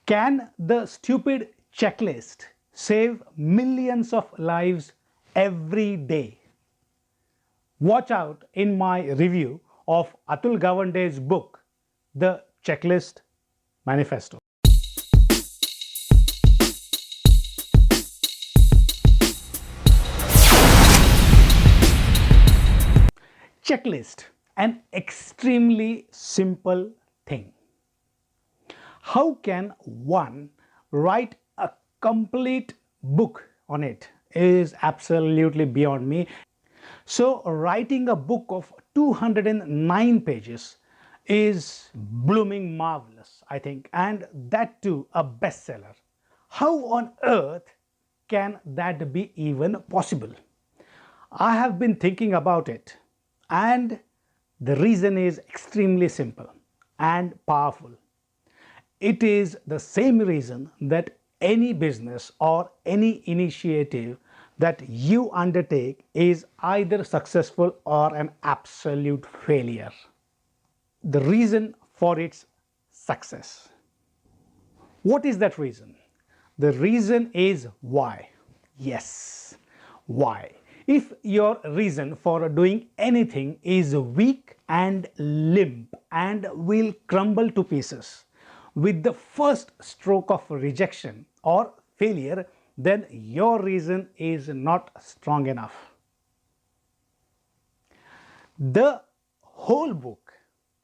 Can the stupid checklist save millions of lives every day? Watch out in my review of Atul Gawande's book, The Checklist Manifesto. Checklist, an extremely simple thing. How can one write a complete book on it is absolutely beyond me. So writing a book of 209 pages is blooming marvelous, I think, and that too a bestseller. How on earth can that be even possible? I have been thinking about it, and the reason is extremely simple and powerful. It is the same reason that any business or any initiative that you undertake is either successful or an absolute failure. The reason for its success. What is that reason? The reason is why. Yes, why. If your reason for doing anything is weak and limp and will crumble to pieces with the first stroke of rejection or failure, then your reason is not strong enough. The whole book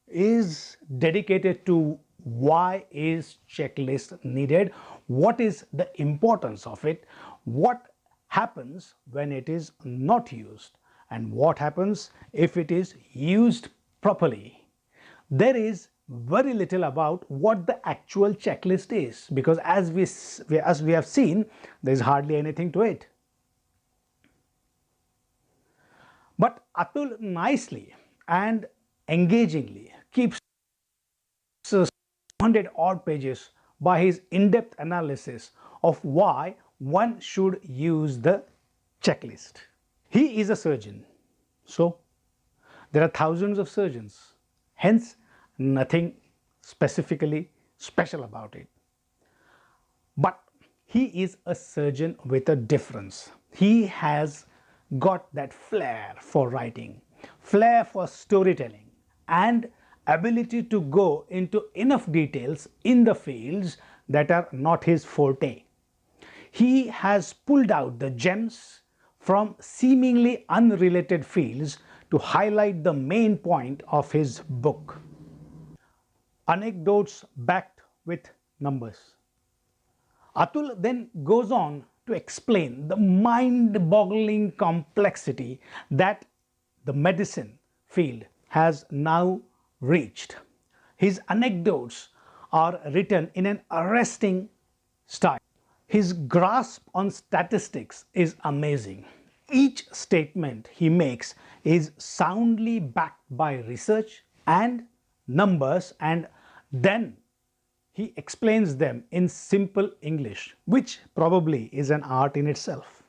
is dedicated to why is checklist needed, what is the importance of it, what happens when it is not used, and what happens if it is used properly. There is very little about what the actual checklist is, because as we have seen, there is hardly anything to it. But Atul nicely and engagingly keeps 100 odd pages by his in-depth analysis of why one should use the checklist. He is a surgeon, so there are thousands of surgeons, hence nothing specifically special about it. But he is a surgeon with a difference. He has got that flair for writing, flair for storytelling, and ability to go into enough details in the fields that are not his forte. He has pulled out the gems from seemingly unrelated fields to highlight the main point of his book. Anecdotes backed with numbers. Atul then goes on to explain the mind-boggling complexity that the medicine field has now reached. His anecdotes are written in an arresting style. His grasp on statistics is amazing. Each statement he makes is soundly backed by research and numbers, and then he explains them in simple English, which probably is an art in itself.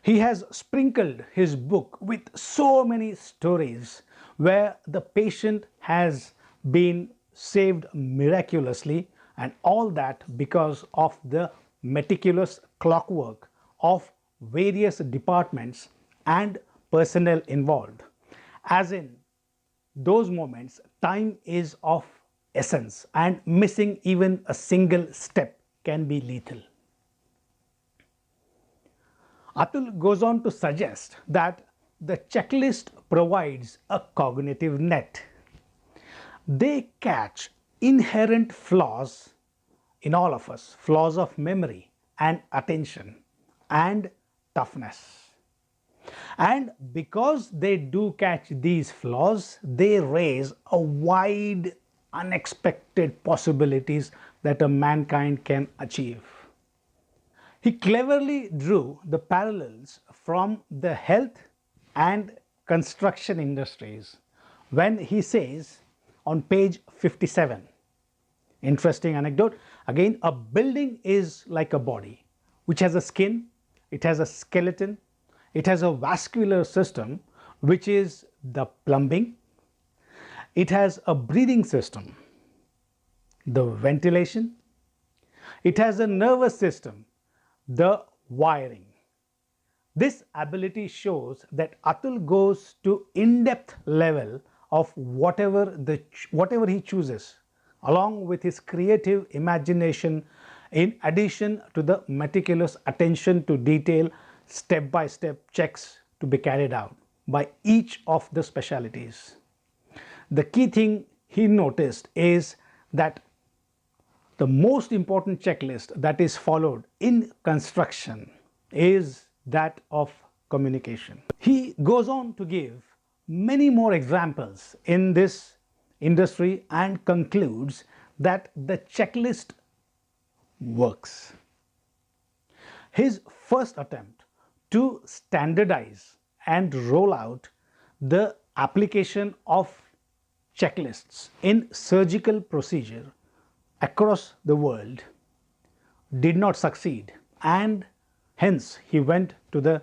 He has sprinkled his book with so many stories where the patient has been saved miraculously, and all that because of the meticulous clockwork of various departments and personnel involved. As in those moments, time is of essence, and missing even a single step can be lethal. Atul goes on to suggest that the checklist provides a cognitive net. They catch inherent flaws in all of us, flaws of memory and attention and toughness. And because they do catch these flaws, they raise a wide, unexpected possibilities that a mankind can achieve. He cleverly drew the parallels from the health and construction industries when he says on page 57, interesting anecdote, again, a building is like a body which has a skin, it has a skeleton, it has a vascular system which is the plumbing, it has a breathing system, the ventilation, It has a nervous system, the wiring. This ability shows that Atul goes to in-depth level of whatever he chooses, along with his creative imagination, in addition to the meticulous attention to detail, step-by-step checks to be carried out by each of the specialties. The key thing he noticed is that the most important checklist that is followed in construction is that of communication. He goes on to give many more examples in this industry and concludes that the checklist works. His first attempt to standardize and roll out the application of checklists in surgical procedure across the world did not succeed, and hence he went to the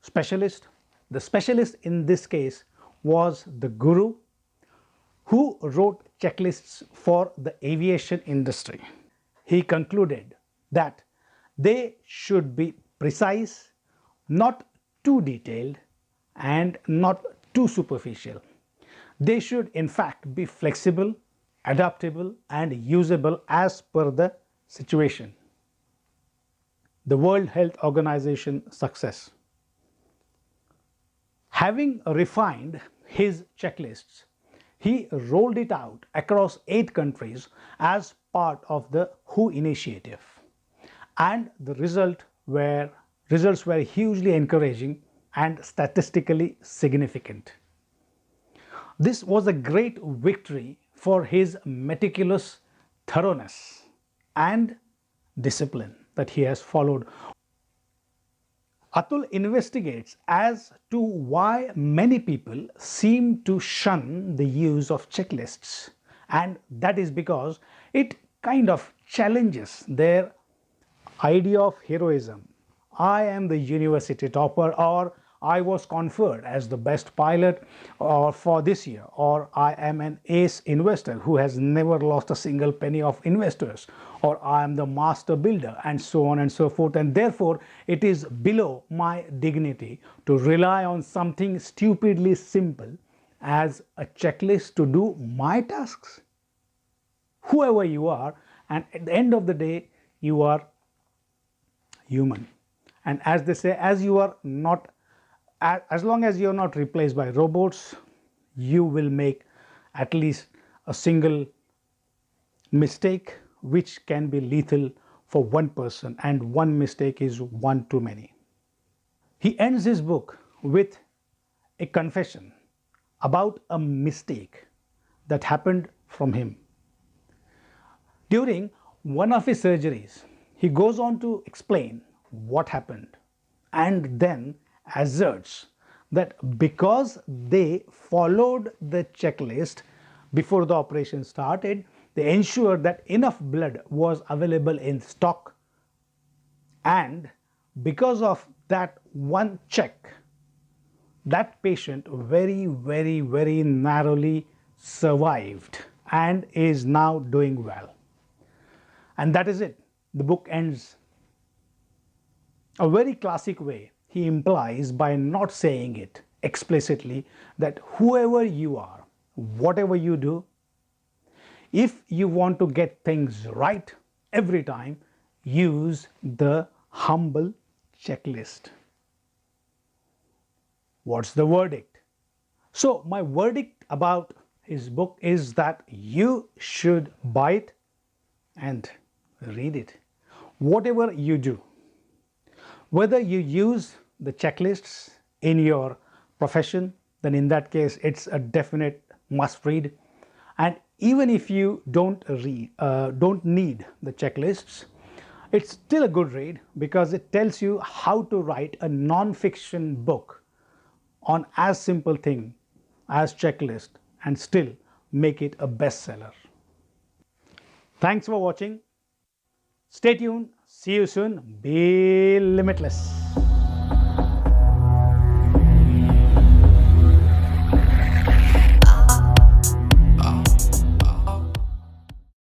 specialist. The specialist in this case was the guru who wrote checklists for the aviation industry. He concluded that they should be precise, not too detailed, and not too superficial. They should in fact be flexible, adaptable, and usable as per the situation. The World Health Organization success. Having refined his checklists, he rolled it out across 8 countries as part of the WHO initiative, and the results were hugely encouraging and statistically significant. This was a great victory for his meticulous thoroughness and discipline that he has followed. Atul investigates as to why many people seem to shun the use of checklists, and that is because it kind of challenges their idea of heroism. I am the university topper, or I was conferred as the best pilot for this year, or I am an ace investor who has never lost a single penny of investors, or I am the master builder, and so on and so forth, and therefore it is below my dignity to rely on something stupidly simple as a checklist to do my tasks. Whoever you are, and at the end of the day, you are human, and as they say, as long as you are not replaced by robots, you will make at least a single mistake which can be lethal for one person, and one mistake is one too many. He ends his book with a confession about a mistake that happened from him. During one of his surgeries, he goes on to explain what happened, and then asserts that because they followed the checklist before the operation started, they ensured that enough blood was available in stock, and because of that one check, that patient very narrowly survived and is now doing well. And that is it. The book ends a very classic way. He implies by not saying it explicitly that whoever you are, whatever you do, if you want to get things right every time, use the humble checklist. What's the verdict? So my verdict about his book is that you should buy it and read it. Whatever you do, whether you use the checklists in your profession, then in that case it's a definite must read. And even if you don't need the checklists, it's still a good read because it tells you how to write a non-fiction book on as simple thing as checklist and still make it a bestseller. Thanks for watching. Stay tuned. See you soon. Be limitless.